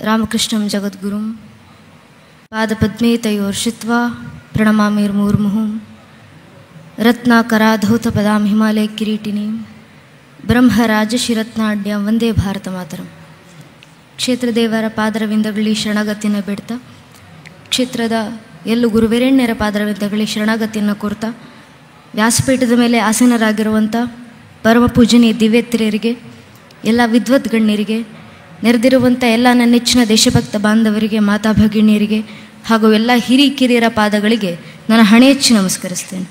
ರಾಮಕೃಷ್ಣಂ ಜಗದ್ಗುರುಂ ಪಾದಪದ್ಮೇ ತಯೋರ್ಷಿತ್ವಾ ಪ್ರಣಮಾಮಿರ್ಮೂರ್ಮುಹುಂ ರತ್ನಾಕರಾಧೌತ ಪದಾಂ ಹಿಮಾಲಯ ಕಿರೀಟಿನೀಂ ಬ್ರಹ್ಮರಾಜಶಿರತ್ನಾಡ್ಯಂ ವಂದೇ ಭಾರತ ಮಾತರಂ. ಕ್ಷೇತ್ರದೇವರ ಪಾದರವಿಂದಗಳಲ್ಲಿ ಶರಣಗತಿಯನ್ನು ಬೇಡ್ತಾ, ಕ್ಷೇತ್ರದ ಎಲ್ಲೂ ಗುರುವೀರೆಣ್ಯರ ಪಾದರವಿಂದಗಳಲ್ಲಿ ಶರಣಗತಿಯನ್ನು ಕೋರ್ತಾ, ವ್ಯಾಸಪೀಠದ ಮೇಲೆ ಆಸೀನರಾಗಿರುವಂಥ ಪರಮ ಪೂಜನೀಯ ದಿವ್ಯತ್ರಿಯರಿಗೆ, ಎಲ್ಲ ವಿದ್ವತ್ ಗಣ್ಯರಿಗೆ, ನೆರೆದಿರುವಂಥ ಎಲ್ಲ ನನ್ನ ನೆಚ್ಚಿನ ದೇಶಭಕ್ತ ಬಾಂಧವರಿಗೆ, ಮಾತಾ ಭಗಿಣಿಯರಿಗೆ ಹಾಗೂ ಎಲ್ಲ ಹಿರಿಕಿರಿಯರ ಪಾದಗಳಿಗೆ ನಾನು ಹಣೆಯಚ್ಚಿ ನಮಸ್ಕರಿಸ್ತೇನೆ.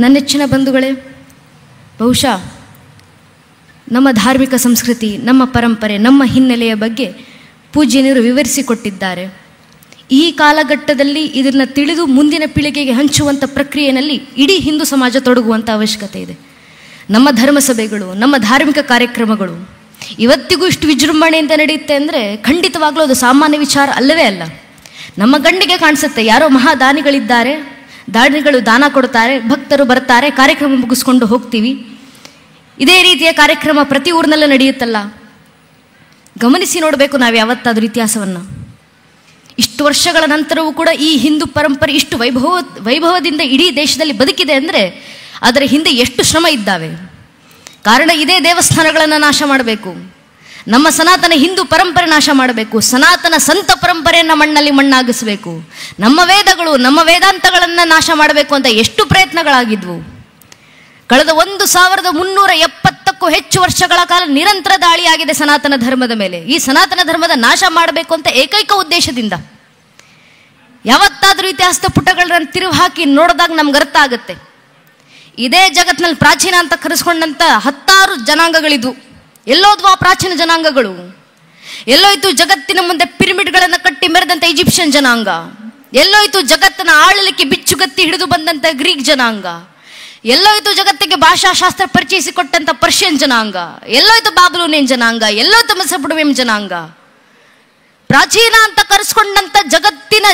ನನ್ನ ನೆಚ್ಚಿನ ಬಂಧುಗಳೇ, ಬಹುಶಃ ನಮ್ಮ ಧಾರ್ಮಿಕ ಸಂಸ್ಕೃತಿ, ನಮ್ಮ ಪರಂಪರೆ, ನಮ್ಮ ಹಿನ್ನೆಲೆಯ ಬಗ್ಗೆ ಪೂಜ್ಯನರು ವಿವರಿಸಿಕೊಟ್ಟಿದ್ದಾರೆ. ಈ ಕಾಲಘಟ್ಟದಲ್ಲಿ ಇದನ್ನು ತಿಳಿದು ಮುಂದಿನ ಪೀಳಿಗೆಗೆ ಹಂಚುವಂಥ ಪ್ರಕ್ರಿಯೆಯಲ್ಲಿ ಇಡೀ ಹಿಂದೂ ಸಮಾಜ ತೊಡಗುವಂಥ ಅವಶ್ಯಕತೆ ಇದೆ. ನಮ್ಮ ಧರ್ಮಸಭೆಗಳು, ನಮ್ಮ ಧಾರ್ಮಿಕ ಕಾರ್ಯಕ್ರಮಗಳು ಇವತ್ತಿಗೂ ಇಷ್ಟು ವಿಜೃಂಭಣೆಯಿಂದ ನಡೆಯುತ್ತೆ ಅಂದರೆ ಖಂಡಿತವಾಗ್ಲೂ ಅದು ಸಾಮಾನ್ಯ ವಿಚಾರ ಅಲ್ಲವೇ ಅಲ್ಲ. ನಮ್ಮ ಗಣ್ಣಿಗೆ ಕಾಣಿಸುತ್ತೆ ಯಾರೋ ಮಹಾದಾನಿಗಳಿದ್ದಾರೆ, ದಾನಿಗಳು ದಾನ ಕೊಡ್ತಾರೆ, ಭಕ್ತರು ಬರ್ತಾರೆ, ಕಾರ್ಯಕ್ರಮ ಮುಗಿಸ್ಕೊಂಡು ಹೋಗ್ತೀವಿ. ಇದೇ ರೀತಿಯ ಕಾರ್ಯಕ್ರಮ ಪ್ರತಿ ಊರಿನಲ್ಲೂ ನಡೆಯುತ್ತಲ್ಲ. ಗಮನಿಸಿ ನೋಡಬೇಕು ನಾವು ಯಾವತ್ತಾದರೂ ಇತಿಹಾಸವನ್ನು. ಇಷ್ಟು ವರ್ಷಗಳ ನಂತರವೂ ಕೂಡ ಈ ಹಿಂದೂ ಪರಂಪರೆ ಇಷ್ಟು ವೈಭವದಿಂದ ಇಡೀ ದೇಶದಲ್ಲಿ ಬದುಕಿದೆ ಅಂದರೆ ಅದರ ಹಿಂದೆ ಎಷ್ಟು ಶ್ರಮ ಇದ್ದಾವೆ. ಕಾರಣ ಇದೇ ದೇವಸ್ಥಾನಗಳನ್ನು ನಾಶ ಮಾಡಬೇಕು, ನಮ್ಮ ಸನಾತನ ಹಿಂದೂ ಪರಂಪರೆ ನಾಶ ಮಾಡಬೇಕು, ಸನಾತನ ಸಂತ ಪರಂಪರೆಯನ್ನು ಮಣ್ಣಲ್ಲಿ ಮಣ್ಣಾಗಿಸಬೇಕು, ನಮ್ಮ ವೇದಗಳು, ನಮ್ಮ ವೇದಾಂತಗಳನ್ನು ನಾಶ ಮಾಡಬೇಕು ಅಂತ ಎಷ್ಟು ಪ್ರಯತ್ನಗಳಾಗಿದ್ವು. ಕಳೆದ 1370ಕ್ಕೂ ಹೆಚ್ಚು ವರ್ಷಗಳ ಕಾಲ ನಿರಂತರ ದಾಳಿಯಾಗಿದೆ ಸನಾತನ ಧರ್ಮದ ಮೇಲೆ. ಈ ಸನಾತನ ಧರ್ಮದ ನಾಶ ಮಾಡಬೇಕು ಅಂತ ಏಕೈಕ ಉದ್ದೇಶದಿಂದ. ಯಾವತ್ತಾದರೂ ಇತಿಹಾಸದ ಪುಟಗಳನ್ನ ತಿರುವು ಹಾಕಿ ನೋಡಿದಾಗ ನಮ್ಗೆ ಅರ್ಥ ಆಗುತ್ತೆ. ಇದೇ ಜಗತ್ತಿನಲ್ಲಿ ಪ್ರಾಚೀನ ಅಂತ ಕರೆಸ್ಕೊಂಡಂಥ 10 ಜನಾಂಗಗಳಿದ್ವು. ಎಲ್ಲೋದ್ವು ಆ ಪ್ರಾಚೀನ ಜನಾಂಗಗಳು? ಎಲ್ಲೋಯ್ತು ಜಗತ್ತಿನ ಮುಂದೆ ಪಿರಮಿಡ್ಗಳನ್ನು ಕಟ್ಟಿ ಮೆರೆದಂಥ ಈಜಿಪ್ಷಿಯನ್ ಜನಾಂಗ? ಎಲ್ಲೋಯ್ತು ಜಗತ್ತನ್ನು ಆಳಲಿಕ್ಕೆ ಬಿಚ್ಚುಗತ್ತಿ ಹಿಡಿದು ಬಂದಂಥ ಗ್ರೀಕ್ ಜನಾಂಗ? ಎಲ್ಲೋಯ್ತು ಜಗತ್ತಿಗೆ ಭಾಷಾಶಾಸ್ತ್ರ ಪರಿಚಯಿಸಿಕೊಟ್ಟಂಥ ಪರ್ಷಿಯನ್ ಜನಾಂಗ? ಎಲ್ಲೋಯ್ತು ಬಾಬ್ಲೋನಿಯನ್ ಜನಾಂಗ? ಎಲ್ಲೋಯ್ತು ಮೆಸೊಪೊಟೇಮಿಯನ್ ಜನಾಂಗ? ಪ್ರಾಚೀನ ಅಂತ ಕರೆಸ್ಕೊಂಡಂಥ ಜಗತ್ತಿನ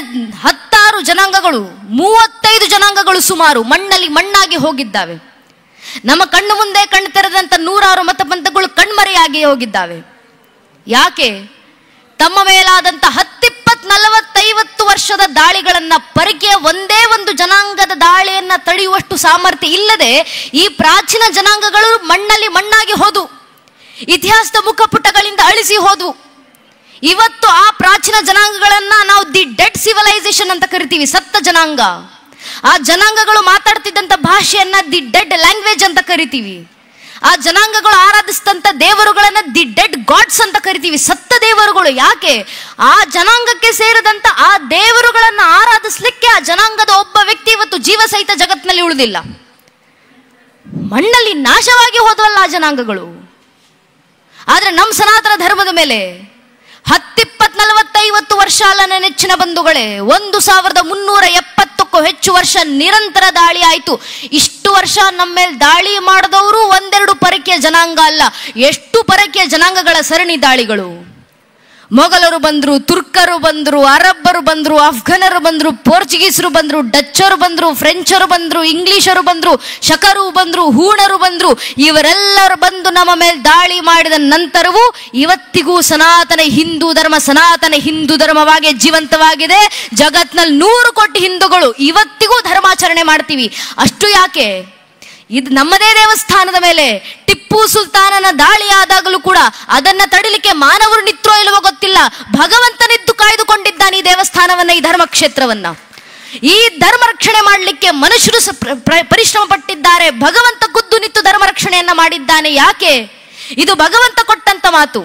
10 ಜನಾಂಗಗಳು, 35 ಜನಾಂಗಗಳು ಸುಮಾರು ಮಣ್ಣಲ್ಲಿ ಮಣ್ಣಾಗಿ ಹೋಗಿದ್ದಾವೆ. ನಮ್ಮ ಕಣ್ಣು ಮುಂದೆ ಕಣ್ಣು ತೆರೆದಂಥ 106 ಮತಪಂಥಗಳು ಕಣ್ಮರೆಯಾಗಿ ಹೋಗಿದ್ದಾವೆ. ಯಾಕೆ? ತಮ್ಮ ಮೇಲಾದಂಥ 10, 20, 40, 50 ವರ್ಷದ ದಾಳಿಗಳನ್ನ ಪರಿಕೆಯ ಒಂದೇ ಒಂದು ಜನಾಂಗದ ದಾಳಿಯನ್ನ ತಡೆಯುವಷ್ಟು ಸಾಮರ್ಥ್ಯ ಇಲ್ಲದೆ ಈ ಪ್ರಾಚೀನ ಜನಾಂಗಗಳು ಮಣ್ಣಲ್ಲಿ ಮಣ್ಣಾಗಿ ಹೋದು, ಇತಿಹಾಸದ ಮುಖಪುಟಗಳಿಂದ ಅಳಿಸಿ ಹೋದ್ವು. ಇವತ್ತು ಆ ಪ್ರಾಚೀನ ಜನಾಂಗಗಳನ್ನ ನಾವು ದಿ ಡೆಡ್ ಸಿವಿಲೈಸೇಷನ್ ಅಂತ ಕರಿತೀವಿ, ಸತ್ತ ಜನಾಂಗ. ಆ ಜನಾಂಗಗಳು ಮಾತಾಡ್ತಿದ್ದಂಥ ಭಾಷೆಯನ್ನ ದಿ ಡೆಡ್ ಲ್ಯಾಂಗ್ವೇಜ್ ಅಂತ ಕರಿತೀವಿ. ಆ ಜನಾಂಗಗಳು ಆರಾಧಿಸಿದಂಥ ದೇವರುಗಳನ್ನ ದಿ ಡೆಡ್ ಗಾಡ್ಸ್ ಅಂತ ಕರಿತೀವಿ, ಸತ್ತ ದೇವರುಗಳು. ಯಾಕೆ? ಆ ಜನಾಂಗಕ್ಕೆ ಸೇರಿದಂಥ ಆ ದೇವರುಗಳನ್ನ ಆರಾಧಿಸ್ಲಿಕ್ಕೆ ಆ ಜನಾಂಗದ ಒಬ್ಬ ವ್ಯಕ್ತಿ ಇವತ್ತು ಜೀವ ಸಹಿತ ಜಗತ್ತಿನಲ್ಲಿ ಉಳಿದಿಲ್ಲ. ಮಣ್ಣಲ್ಲಿ ನಾಶವಾಗಿ ಹೋದವಲ್ಲ ಆ ಜನಾಂಗಗಳು. ಆದ್ರೆ ನಮ್ಮ ಸನಾತನ ಧರ್ಮದ ಮೇಲೆ 10, 20, 40, 50 ವರ್ಷ ಅಲ್ಲ ನನ್ನ ನೆಚ್ಚಿನ ಬಂಧುಗಳೇ, 1370ಕ್ಕೂ ಹೆಚ್ಚು ವರ್ಷ ನಿರಂತರ ದಾಳಿ ಆಯಿತು. ಇಷ್ಟು ವರ್ಷ ನಮ್ಮ ಮೇಲೆ ದಾಳಿ ಮಾಡಿದವರು ಒಂದೆರಡು ಪರಕೀಯ ಜನಾಂಗ ಅಲ್ಲ, ಎಷ್ಟು ಪರಕೀಯ ಜನಾಂಗಗಳ ಸರಣಿ ದಾಳಿಗಳು. ಮೊಘಲರು ಬಂದರು, ತುರ್ಕರು ಬಂದರು, ಅರಬ್ಬರು ಬಂದರು, ಅಫ್ಘನರು ಬಂದರು, ಪೋರ್ಚುಗೀಸರು ಬಂದರು, ಡಚ್ಚರು ಬಂದರು, ಫ್ರೆಂಚರು ಬಂದರು, ಇಂಗ್ಲಿಷರು ಬಂದರು, ಶಕರು ಬಂದರು, ಹೂಣರು ಬಂದರು. ಇವರೆಲ್ಲರೂ ಬಂದು ನಮ್ಮ ಮೇಲೆ ದಾಳಿ ಮಾಡಿದ ನಂತರವೂ ಇವತ್ತಿಗೂ ಸನಾತನ ಹಿಂದೂ ಧರ್ಮವಾಗಿ ಜೀವಂತವಾಗಿದೆ. ಜಗತ್ನಲ್ಲಿ 100 ಕೋಟಿ ಹಿಂದೂಗಳು ಇವತ್ತಿಗೂ ಧರ್ಮಾಚರಣೆ ಮಾಡ್ತೀವಿ. ಅಷ್ಟು ಯಾಕೆ? ಇದು ನಮ್ಮದೇ ದೇವಸ್ಥಾನದ ಮೇಲೆ ಟಿಪ್ಪು ಸುಲ್ತಾನನ ದಾಳಿ ಆದಾಗಲೂ ಕೂಡ ಅದನ್ನ ತಡಿಲಿಕ್ಕೆ ಮಾನವರು ನಿತ್ರೋ ಇಲ್ಲವೋ ಗೊತ್ತಿಲ್ಲ, ಭಗವಂತನಿದ್ದು ಕಾಯ್ದುಕೊಂಡಿದ್ದಾನೆ ಈ ದೇವಸ್ಥಾನವನ್ನ, ಈ ಧರ್ಮಕ್ಷೇತ್ರವನ್ನ. ಈ ಧರ್ಮ ರಕ್ಷಣೆ ಮಾಡಲಿಕ್ಕೆ ಮನುಷ್ಯರು ಪರಿಶ್ರಮ ಪಟ್ಟಿದ್ದಾರೆ. ಭಗವಂತ ಖುದ್ದು ನಿಂತು ಧರ್ಮ ರಕ್ಷಣೆಯನ್ನ ಮಾಡಿದ್ದಾನೆ. ಯಾಕೆ? ಇದು ಭಗವಂತ ಕೊಟ್ಟಂತ ಮಾತು.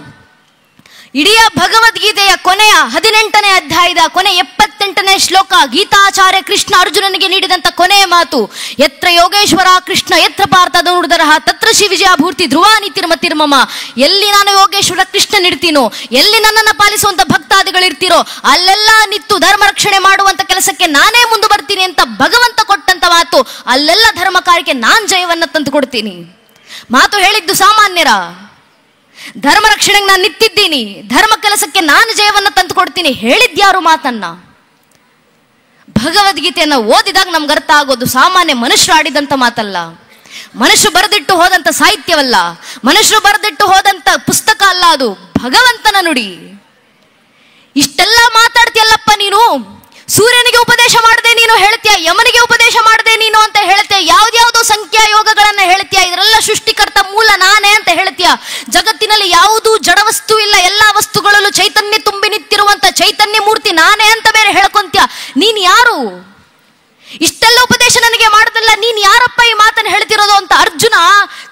ಇಡೀ ಭಗವದ್ಗೀತೆಯ ಕೊನೆಯ 18ನೇ ಅಧ್ಯಾಯದ ಕೊನೆ 78ನೇ ಶ್ಲೋಕ, ಗೀತಾಚಾರ್ಯ ಕೃಷ್ಣ ಅರ್ಜುನನಿಗೆ ನೀಡಿದಂಥ ಕೊನೆಯ ಮಾತು, ಯತ್ರ ಯೋಗೇಶ್ವರ ಕೃಷ್ಣ ಯತ್ರ ಪಾರ್ಥ ಧನುರ್ಧರಃ ತತ್ರ ಶ್ರೀ ವಿಜಯಾಭೂರ್ತಿ ಧ್ರುವಾನಿತಿರ್ಮತಿರ್ಮಮ. ಎಲ್ಲಿ ನಾನು ಯೋಗೇಶ್ವರ ಕೃಷ್ಣ ಇರ್ತೀನೋ, ಎಲ್ಲಿ ನನ್ನನ್ನು ಪಾಲಿಸುವಂತ ಭಕ್ತಾದಿಗಳಿರ್ತೀರೋ ಅಲ್ಲೆಲ್ಲ ನಿತ್ತು ಧರ್ಮ ರಕ್ಷಣೆ ಮಾಡುವಂತ ಕೆಲಸಕ್ಕೆ ನಾನೇ ಮುಂದೆ ಬರ್ತೀನಿ ಅಂತ ಭಗವಂತ ಕೊಟ್ಟಂತ ಮಾತು. ಅಲ್ಲೆಲ್ಲ ಧರ್ಮ ಕಾರ್ಯಕ್ಕೆ ನಾನ್ ಜಯವನ್ನ ತಂದು ಕೊಡ್ತೀನಿ. ಮಾತು ಹೇಳಿದ್ದು ಸಾಮಾನ್ಯರ. ಧರ್ಮ ರಕ್ಷಣೆಗೆ ನಾನು ನಿಂತಿದ್ದೀನಿ, ಧರ್ಮ ಕೆಲಸಕ್ಕೆ ನಾನು ಜಯವನ್ನು ತಂದು ಕೊಡ್ತೀನಿ ಹೇಳಿದ್ಯಾರು ಮಾತನ್ನ? ಭಗವದ್ಗೀತೆಯನ್ನು ಓದಿದಾಗ ನಮ್ಗೆ ಅರ್ಥ ಆಗೋದು ಸಾಮಾನ್ಯ ಮನುಷ್ಯರು ಆಡಿದಂಥ ಮಾತಲ್ಲ. ಮನುಷ್ಯರು ಬರೆದಿಟ್ಟು ಹೋದಂಥ ಸಾಹಿತ್ಯವಲ್ಲ, ಮನುಷ್ಯರು ಬರೆದಿಟ್ಟು ಹೋದಂಥ ಪುಸ್ತಕ ಅಲ್ಲ, ಅದು ಭಗವಂತನ ನುಡಿ. ಇಷ್ಟೆಲ್ಲ ಮಾತಾಡ್ತೀಯಲ್ಲಪ್ಪ ನೀನು, ಸೂರ್ಯನಿಗೆ ಉಪದೇಶ ಮಾಡದೆ ನೀನು ಹೇಳ್ತೀಯ, ಯಮನಿಗೆ ಉಪದೇಶ ಮಾಡದೆ ನೀನು ಅಂತ ಹೇಳ್ತೀಯ, ಯಾವ್ದ್ಯಾವುದೋ ಸಂಖ್ಯಾ ಯೋಗಗಳನ್ನ ಹೇಳ್ತೀಯ, ಇದರೆಲ್ಲ ಸೃಷ್ಟಿಕರ್ತ ಮೂಲ ನಾನೇ ಅಂತ ಹೇಳ್ತೀಯ. ಜಗತ್ತಿನಲ್ಲಿ ಯಾವುದೂ ಜಡವಸ್ತು ಇಲ್ಲ, ಎಲ್ಲಾ ವಸ್ತುಗಳಲ್ಲೂ ಚೈತನ್ಯ ತುಂಬಿ ನಿಂತಿರುವಂತ ಚೈತನ್ಯ ಮೂರ್ತಿ ನಾನೇ ಅಂತ ಬೇರೆ ಹೇಳ್ಕೊಂತೀಯ. ನೀನ್ ಯಾರು? ಇಷ್ಟೆಲ್ಲ ಉಪದೇಶ ನನಗೆ ಮಾಡದಲ್ಲ, ನೀನ್ ಯಾರಪ್ಪ ಈ ಮಾತನ್ನು ಹೇಳ್ತಿರೋದು ಅಂತ ಅರ್ಜುನ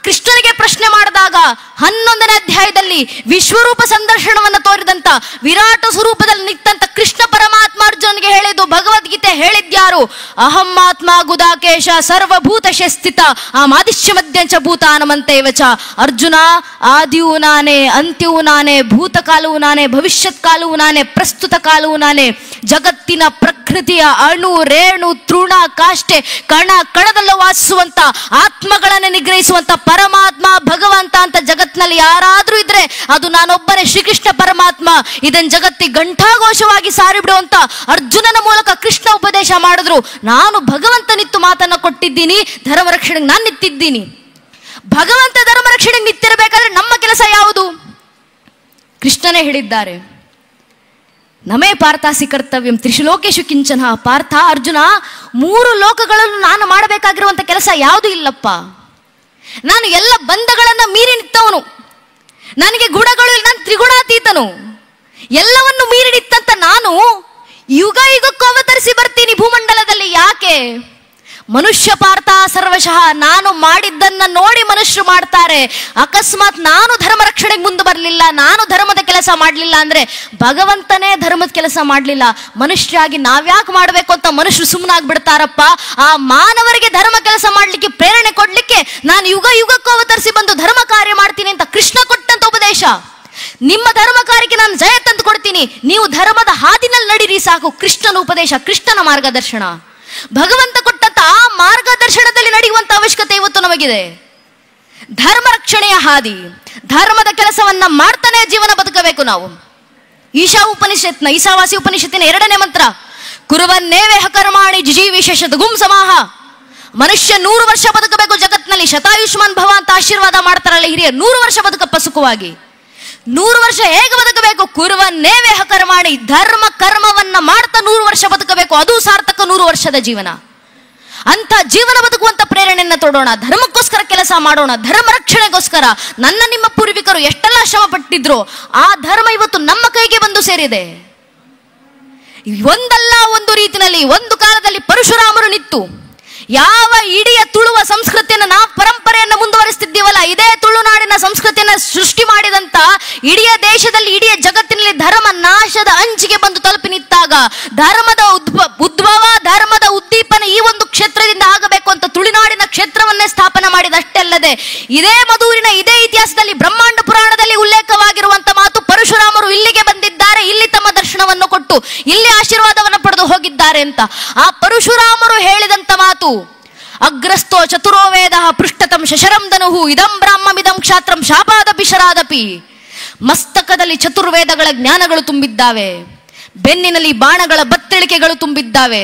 ಕೃಷ್ಣನಿಗೆ ಪ್ರಶ್ನೆ ಮಾಡಿದಾಗ 11ನೇ ಅಧ್ಯಾಯದಲ್ಲಿ ವಿಶ್ವರೂಪ ಸಂದರ್ಶನವನ್ನು ತೋರಿದಂತ ವಿರಾಟ ಸ್ವರೂಪದಲ್ಲಿ ನಿಂತಂತ ಕೃಷ್ಣ ಪರಮಾತ್ಮ ಅರ್ಜುನನಿಗೆ ಹೇಳಿದ್ದು ಭಗವದ್ಗೀತೆ ಹೇಳಿದ್ಯಾರು? ಅಹಂ ಆತ್ಮ ಗುದಾಕೇಶ ಸರ್ವಭೂತಶ ಸ್ಥಿತ ಆಮಾದಿಶ್ಯ ಮಧ್ಯಂಚ ಭೂತಾನಮಂತೇವಚ. ಅರ್ಜುನ, ಆದಿಯೂ ನಾನೇ, ಅಂತ್ಯವೂ ನಾನೇ, ಭೂತಕಾಲವೂ ನಾನೇ, ಭವಿಷ್ಯತ್ ಕಾಲವೂ ನಾನೇ, ಪ್ರಸ್ತುತ ಕಾಲವೂ ನಾನೇ. ಜಗತ್ತಿನ ಪ್ರಕೃತಿಯ ಅಣು ರೇಣು ತೃಣ ಕಾಷ್ಟೆ ಕಣ ಕಣದಲ್ಲೂ ವಾಸಿಸುವಂತ ಆತ್ಮಗಳನ್ನು ನಿಗ್ರಹಿಸುವಂತ ಪರಮಾತ್ಮ ಭಗವಂತ ಅಂತ ಜಗತ್ತಿನಲ್ಲಿ ಯಾರಾದ್ರೂ ಇದ್ರೆ ಅದು ನಾನೊಬ್ಬನೇ, ಶ್ರೀಕೃಷ್ಣ ಪರಮಾತ್ಮ. ಇದನ್ ಜಗತ್ತಿಗೆ ಘಂಟಾಘೋಷವಾಗಿ ಸಾರಿಬಿಡುವಂತ ಅರ್ಜುನನ ಮೂಲಕ ಕೃಷ್ಣ ಉಪದೇಶ ಮಾಡಿದ್ರು. ನಾನು ಭಗವಂತನಿತ್ತು ಮಾತನ್ನ ಕೊಟ್ಟಿದ್ದೀನಿ, ಧರ್ಮ ರಕ್ಷಣೆಗೆ ನಾನು ನಿಂತಿದ್ದೀನಿ. ಭಗವಂತ ಧರ್ಮ ರಕ್ಷಣೆಗೆ ನಿಂತಿರಬೇಕಾದ್ರೆ ನಮ್ಮ ಕೆಲಸ ಯಾವುದು? ಕೃಷ್ಣನೇ ಹೇಳಿದ್ದಾರೆ, ನಮೇ ಪಾರ್ಥಾಸಿ ಕರ್ತವ್ಯಂ ತ್ರಿಶುಲೋಕೇಶು ಕಿಂಚನ. ಪಾರ್ಥ, ಅರ್ಜುನ, 3 ಲೋಕಗಳಲ್ಲೂ ನಾನು ಮಾಡಬೇಕಾಗಿರುವಂತ ಕೆಲಸ ಯಾವುದು ಇಲ್ಲಪ್ಪ. ನಾನು ಎಲ್ಲ ಬಂಧಗಳನ್ನ ಮೀರಿ ನಿಂತವನು, ನನಗೆ ಗುಣಗಳು ಇಲ್ಲ, ನಾನು ತ್ರಿಗುಣಾತೀತನು. ಎಲ್ಲವನ್ನು ಮೀರಿ ನಿಂತಂತ ನಾನು ಯುಗ ಯುಗಕ್ಕೂ ಅವತರಿಸಿ ಬರ್ತೀನಿ ಭೂಮಂಡಲದಲ್ಲಿ. ಯಾಕೆ? ಮನುಷ್ಯ ಪಾರ್ಥ ಸರ್ವಶಃ, ನಾನು ಮಾಡಿದ್ದನ್ನ ನೋಡಿ ಮನುಷ್ಯರು ಮಾಡ್ತಾರೆ. ಅಕಸ್ಮಾತ್ ನಾನು ಧರ್ಮ ರಕ್ಷಣೆಗೆ ಮುಂದೆ ಬರಲಿಲ್ಲ, ನಾನು ಧರ್ಮದ ಕೆಲಸ ಮಾಡಲಿಲ್ಲ ಅಂದ್ರೆ ಭಗವಂತನೇ ಧರ್ಮದ ಕೆಲಸ ಮಾಡಲಿಲ್ಲ, ಮನುಷ್ಯರಾಗಿ ನಾವ್ಯಾಕೆ ಮಾಡಬೇಕು ಅಂತ ಮನುಷ್ಯರು ಸುಮ್ಮನಾಗ್ಬಿಡ್ತಾರಪ್ಪ. ಆ ಮಾನವರಿಗೆ ಧರ್ಮ ಕೆಲಸ ಮಾಡ್ಲಿಕ್ಕೆ ಪ್ರೇರಣೆ ಕೊಡ್ಲಿಕ್ಕೆ ನಾನು ಯುಗ ಯುಗಕ್ಕೂ ಅವತರಿಸಿ ಬಂದು ಧರ್ಮ ಕಾರ್ಯ ಮಾಡ್ತೀನಿ ಅಂತ ಕೃಷ್ಣ ಕೊಟ್ಟಂತ ಉಪದೇಶ. ನಿಮ್ಮ ಧರ್ಮ ಕಾರ್ಯಕ್ಕೆ ನಾನು ಜಯ ತಂದು ಕೊಡ್ತೀನಿ, ನೀವು ಧರ್ಮದ ಹಾದಿನಲ್ಲಿ ನಡೀರಿ ಸಾಕು. ಕೃಷ್ಣನ ಉಪದೇಶ, ಕೃಷ್ಣನ ಮಾರ್ಗದರ್ಶನ, ಭಗವಂತ ಕೊಟ್ಟಂತ ಆ ಮಾರ್ಗದರ್ಶನದಲ್ಲಿ ನಡೆಯುವಂತ ಅವಶ್ಯಕತೆ ಇವತ್ತು ನಮಗಿದೆ. ಧರ್ಮ ರಕ್ಷಣೆಯ ಹಾದಿ, ಧರ್ಮದ ಕೆಲಸವನ್ನ ಮಾಡ್ತಾನೆ ಜೀವನ ಬದುಕಬೇಕು ನಾವು. ಈಶಾವಾಸಿ ಉಪನಿಷತ್ತಿನ 2ನೇ ಮಂತ್ರ, ಕುರುವನ್ನೇವೇಹ ಕರ್ಮಾಣಿ ಜಿಜೀವಿಶೇಷದ ಗುಂ ಸಮಾಹ. ಮನುಷ್ಯ 100 ವರ್ಷ ಬದುಕಬೇಕು ಜಗತ್ನಲ್ಲಿ. ಶತಾಯುಷ್ಮಾನ್ ಭವ ಅಂತ ಆಶೀರ್ವಾದ ಮಾಡ್ತಾರಲ್ಲ ಹಿರಿಯರು, 100 ವರ್ಷ ಬದುಕಪ್ಪ ಸುಖವಾಗಿ. 100 ವರ್ಷ ಹೇಗೆ ಬದುಕಬೇಕು? ಕುರುವನ್ನೇವೇಹ ಕರ್ಮಾಣಿ, ಧರ್ಮ ಕರ್ಮವನ್ನ ಮಾಡ್ತಾ 100 ವರ್ಷ ಬದುಕಬೇಕು. ಅದು ಸಾರ್ಥಕ 100 ವರ್ಷದ ಜೀವನ. ಅಂತ ಜೀವನ ಬದುಕುವಂತ ಪ್ರೇರಣೆಯನ್ನ ತೊಡೋಣ, ಧರ್ಮಕ್ಕೋಸ್ಕರ ಕೆಲಸ ಮಾಡೋಣ, ಧರ್ಮ ರಕ್ಷಣೆಗೋಸ್ಕರ. ನನ್ನ ನಿಮ್ಮ ಪೂರ್ವಿಕರು ಎಷ್ಟೆಲ್ಲ ಶ್ರಮ ಪಟ್ಟಿದ್ರು, ಆ ಧರ್ಮ ಇವತ್ತು ನಮ್ಮ ಕೈಗೆ ಬಂದು ಸೇರಿದೆ. ಒಂದಲ್ಲ ಒಂದು ರೀತಿಯಲ್ಲಿ ಒಂದು ಕಾಲದಲ್ಲಿ ಪರಶುರಾಮರು ನಿಂತು ಯಾವ ಇಡೀ ತುಳುವ ಸಂಸ್ಕೃತಿಯನ್ನು, ನಾವು ಪರಂಪರೆಯನ್ನು ಮುಂದುವರಿಸ್ತಿದ್ದೀವಲ್ಲ, ಇದೇ ತುಳುನಾಡಿನ ಸಂಸ್ಕೃತಿಯನ್ನು ಸೃಷ್ಟಿ ಮಾಡಿದಂತ ಇಡೀ ದೇಶದಲ್ಲಿ, ಇಡೀ ಜಗತ್ತಿನಲ್ಲಿ ಧರ್ಮ ನಾಶದ ಅಂಚಿಗೆ ಬಂದು ತಲುಪಿ ನಿಂತಾಗ ಧರ್ಮದ ಉದ್ಭವ, ಧರ್ಮದ ಉದ್ದೀಪನ ಈ ಒಂದು ಕ್ಷೇತ್ರದಿಂದ ಆಗಬೇಕು ಅಂತ ತುಳುನಾಡಿನ ಕ್ಷೇತ್ರವನ್ನೇ ಸ್ಥಾಪನೆ ಮಾಡಿದಷ್ಟೇ ಅಲ್ಲದೆ, ಇದೇ ಮಧೂರಿನ ಇದೇ ಇತಿಹಾಸದಲ್ಲಿ ಬ್ರಹ್ಮಾಂಡ ಪುರಾಣದಲ್ಲಿ ಉಲ್ಲೇಖವಾಗಿರುವಂತ ಮಾತು, ಪರಶುರಾಮರು ಇಲ್ಲಿಗೆ ಬಂದಿದ್ದಾರೆ, ಇಲ್ಲಿ ತಮ್ಮ ದರ್ಶನವನ್ನು ಕೊಟ್ಟು ಇಲ್ಲಿ ಆಶೀರ್ವಾದವನ್ನು ಪಡೆದು ಹೋಗಿದ್ದಾರೆ ಅಂತ. ಆ ಪರಶುರಾಮರು ಹೇಳಿದಂತ ಮಾತು, ಅಗ್ರಸ್ಥೋ ಚತುರೋ ವೇದ ಪೃಷ್ಠತಂ ಶಶರಂ ಧನುಹು ಇದಂ ಬ್ರಾಹ್ಮಮಿದಂ ಕ್ಷಾತ್ರಂ ಶಾಪಾದಪಿ ಶರಾದಪಿ. ಮಸ್ತಕದಲ್ಲಿ ಚತುರ್ವೇದಗಳ ಜ್ಞಾನಗಳು ತುಂಬಿದ್ದಾವೆ, ಬೆನ್ನಿನಲ್ಲಿ ಬಾಣಗಳ ಬತ್ತಳಿಕೆಗಳು ತುಂಬಿದ್ದಾವೆ.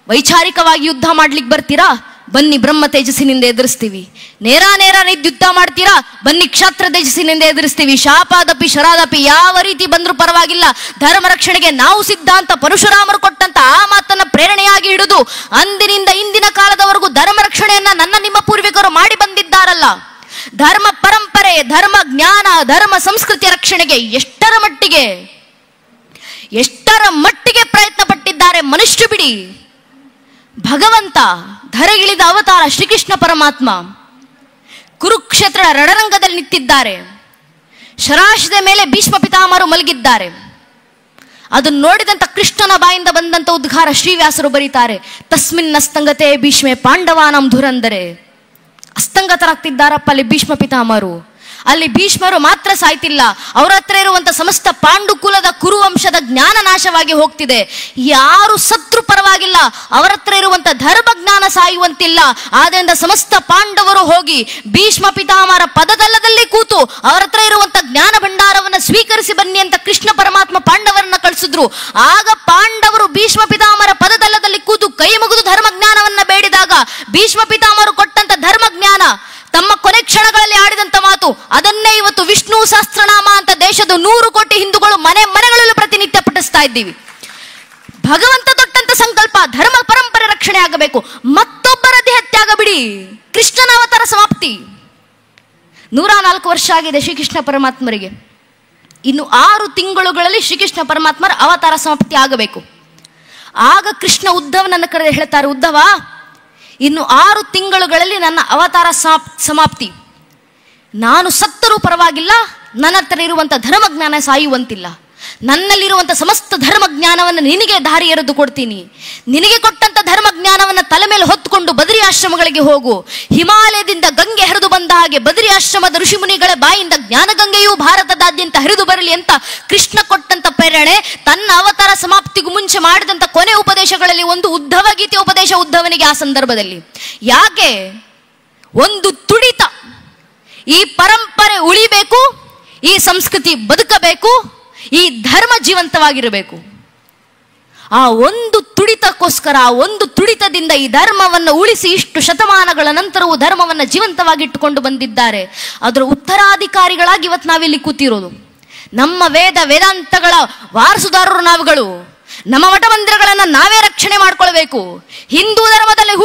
ವೈಚಾರಿಕವಾಗಿ ಯುದ್ಧ ಮಾಡ್ಲಿಕ್ಕೆ ಬರ್ತೀರಾ? ಬನ್ನಿ ಬ್ರಹ್ಮ ತೇಜಸ್ಸಿನಿಂದ ಎದುರಿಸ್ತೀವಿ. ನೇರ ಯುದ್ಧ ಮಾಡ್ತೀರಾ? ಬನ್ನಿ ಕ್ಷಾತ್ರ ತೇಜಸ್ಸಿನಿಂದ ಎದುರಿಸ್ತೀವಿ. ಶಾಪಾದಪಿ ಶರಾದಪಿ, ಯಾವ ರೀತಿ ಬಂದ್ರೂ ಪರವಾಗಿಲ್ಲ, ಧರ್ಮ ರಕ್ಷಣೆಗೆ ನಾವು ಸಿದ್ಧ ಅಂತ ಪರಶುರಾಮರು ಕೊಟ್ಟಂತ ಆ ಮಾತನ್ನ ಪ್ರೇರಣೆಯಾಗಿ ಹಿಡಿದು ಅಂದಿನಿಂದ ಇಂದಿನ ಕಾಲದವರೆಗೂ ಧರ್ಮ ರಕ್ಷಣೆಯನ್ನ ನನ್ನ ನಿಮ್ಮ ಪೂರ್ವಿಕರು ಮಾಡಿ ಬಂದಿದ್ದಾರಲ್ಲ. ಧರ್ಮ ಪರಂಪರೆ, ಧರ್ಮ ಜ್ಞಾನ, ಧರ್ಮ ಸಂಸ್ಕೃತಿಯ ರಕ್ಷಣೆಗೆ ಎಷ್ಟರ ಮಟ್ಟಿಗೆ ಪ್ರಯತ್ನ ಪಟ್ಟಿದ್ದಾರೆ ಮನುಷ್ಯ ಬಿಡಿ. ಭಗವಂತ ಧರೆಗಿಳಿದ ಅವತಾರ ಶ್ರೀಕೃಷ್ಣ ಪರಮಾತ್ಮ ಕುರುಕ್ಷೇತ್ರ ರಣರಂಗದಲ್ಲಿ ನಿಂತಿದ್ದಾರೆ. ಶರಾಶದ ಮೇಲೆ ಭೀಷ್ಮ ಪಿತಾಮಹರು ಮಲಗಿದ್ದಾರೆ. ಅದನ್ನು ನೋಡಿದಂತ ಕೃಷ್ಣನ ಬಾಯಿಂದ ಬಂದಂತ ಉದ್ಗಾರ ಶ್ರೀವ್ಯಾಸರು ಬರೀತಾರೆ, ತಸ್ಮಿನ್ ಅಸ್ತಂಗತೆ ಭೀಷ್ಮೆ ಪಾಂಡವಾನಂ ಧುರಂದರೆ. ಅಸ್ತಂಗತರಾಗ್ತಿದ್ದಾರಪ್ಪ ಅಲ್ಲಿ ಭೀಷ್ಮ ಪಿತಾಮಹರು. ಅಲ್ಲಿ ಭೀಷ್ಮರು ಮಾತ್ರ ಸಾಯ್ತಿಲ್ಲ, ಅವರ ಹತ್ರ ಇರುವಂತ ಸಮಸ್ತ ಪಾಂಡುಕುಲದ ಕುರುವಂಶದ ಜ್ಞಾನ ನಾಶವಾಗಿ ಹೋಗ್ತಿದೆ. ಯಾರು ಸತ್ರು ಪರವಾಗಿಲ್ಲ, ಅವರ ಹತ್ರ ಇರುವಂತ ಧರ್ಮ ಜ್ಞಾನ ಸಾಯುವಂತಿಲ್ಲ. ಆದ್ರಿಂದ ಸಮಸ್ತ ಪಾಂಡವರು ಹೋಗಿ ಭೀಷ್ಮ ಪಿತಾಮಹರ ಪದದಲ್ಲದಲ್ಲಿ ಕೂತು ಅವರ ಹತ್ರ ಇರುವಂತ ಜ್ಞಾನ ಭಂಡಾರವನ್ನ ಸ್ವೀಕರಿಸಿ ಬನ್ನಿ ಅಂತ ಕೃಷ್ಣ ಪರಮಾತ್ಮ ಪಾಂಡವರನ್ನ ಕಳಿಸಿದ್ರು. ಆಗ ಪಾಂಡವರು ಭೀಷ್ಮ ಪಿತಾಮಹರ ಪದದಲ್ಲದಲ್ಲಿ ಕೂತು ಕೈ ಮುಗಿದು ಧರ್ಮ ಜ್ಞಾನವನ್ನ ಬೇಡಿದಾಗ ಭೀಷ್ಮ ಪಿತಾಮಹರು ಕೊಟ್ಟಂತ ಧರ್ಮ ಜ್ಞಾನ, ತಮ್ಮ ಕೊನೆ ಕ್ಷಣಗಳಲ್ಲಿ ಆಡಿದಂತ ಮಾತು, ಅದನ್ನೇ ಇವತ್ತು ವಿಷ್ಣು ಸಹಸ್ರನಾಮ ಅಂತ ದೇಶದ 100 ಕೋಟಿ ಹಿಂದೂಗಳು ಮನೆಗಳಲ್ಲೂ ಪ್ರತಿನಿತ್ಯ ಪಠಿಸ್ತಾರೆ. ಪ್ರಕಟಿಸ್ತಾ ಇದ್ದೀವಿ. ಭಗವಂತ ತೊಟ್ಟಂತ ಸಂಕಲ್ಪ ಧರ್ಮ ಪರಂಪರೆ ರಕ್ಷಣೆ ಆಗಬೇಕು. ಮತ್ತೊಬ್ಬರ ದೇಹತ್ಯಾಗ ಬಿಡಿ, ಕೃಷ್ಣನ ಅವತಾರ ಸಮಾಪ್ತಿ. 104 ವರ್ಷ ಆಗಿದೆ ಶ್ರೀಕೃಷ್ಣ ಪರಮಾತ್ಮರಿಗೆ. ಇನ್ನು 6 ತಿಂಗಳುಗಳಲ್ಲಿ ಶ್ರೀಕೃಷ್ಣ ಪರಮಾತ್ಮರ ಅವತಾರ ಸಮಾಪ್ತಿ ಆಗಬೇಕು. ಆಗ ಕೃಷ್ಣ ಉದ್ಧವನನ್ನು ಕರೆದು ಹೇಳ್ತಾರೆ, ಉದ್ಧವ, ಇನ್ನು 6 ತಿಂಗಳುಗಳಲ್ಲಿ ನನ್ನ ಅವತಾರ ಸಮಾಪ್ತಿ. ನಾನು ಸತ್ತರೂ ಪರವಾಗಿಲ್ಲ, ನನ್ನ ಹತ್ರ ಇರುವಂಥ ಧರ್ಮಜ್ಞಾನ ಸಾಯುವಂತಿಲ್ಲ. ನನ್ನಲ್ಲಿರುವಂಥ ಸಮಸ್ತ ಧರ್ಮಜ್ಞಾನವನ್ನು ನಿನಗೆ ದಾರಿ ಎರೆದು ಕೊಡ್ತೀನಿ. ನಿನಗೆ ಕೊಟ್ಟಂಥ ಧರ್ಮಜ್ಞಾನವನ್ನು ತಲೆ ಮೇಲೆ ಹೊತ್ತುಕೊಂಡು ಬದರಿ ಆಶ್ರಮಗಳಿಗೆ ಹೋಗು. ಹಿಮಾಲಯದಿಂದ ಗಂಗೆ ಹರಿದು ಬಂದ ಹಾಗೆ ಬದರಿ ಆಶ್ರಮದ ಋಷಿಮುನಿಗಳ ಬಾಯಿಂದ ಜ್ಞಾನಗಂಗೆಯೂ ಭಾರತದಾದ್ಯಂತ ಹರಿದು ಬರಲಿ ಅಂತ ಕೃಷ್ಣ ಕೊಟ್ಟಂತ ಪ್ರೇರಣೆ. ತನ್ನ ಅವತಾರ ಸಮಾಪ್ತಿಗೂ ಮುಂಚೆ ಮಾಡಿದಂಥ ಕೊನೆ ಉಪದೇಶಗಳಲ್ಲಿ ಒಂದು ಉದ್ಧವ ಗೀತೆ ಉಪದೇಶ ಉದ್ಧವನಿಗೆ ಆ ಸಂದರ್ಭದಲ್ಲಿ. ಯಾಕೆ? ಒಂದು ತುಡಿತ, ಈ ಪರಂಪರೆ ಉಳಿಬೇಕು, ಈ ಸಂಸ್ಕೃತಿ ಬದುಕಬೇಕು, ಈ ಧರ್ಮ ಜೀವಂತವಾಗಿರಬೇಕು. ಆ ಒಂದು ತುಡಿತಕ್ಕೋಸ್ಕರ, ಆ ಒಂದು ತುಡಿತದಿಂದ ಈ ಧರ್ಮವನ್ನು ಉಳಿಸಿ ಇಷ್ಟು ಶತಮಾನಗಳ ನಂತರವೂ ಧರ್ಮವನ್ನು ಜೀವಂತವಾಗಿಟ್ಟುಕೊಂಡು ಬಂದಿದ್ದಾರೆ. ಅದರ ಉತ್ತರಾಧಿಕಾರಿಗಳಾಗಿ ಇವತ್ತು ನಾವಿಲ್ಲಿ ಕೂತಿರೋದು. ನಮ್ಮ ವೇದಾಂತಗಳ ವಾರಸುದಾರರು ನಾವುಗಳು. ನಮ್ಮ ಮಠ ಮಂದಿರಗಳನ್ನು ನಾವೇ ರಕ್ಷಣೆ ಮಾಡ್ಕೊಳ್ಬೇಕು. ಹಿಂದೂ ಧರ್ಮದಲ್ಲಿ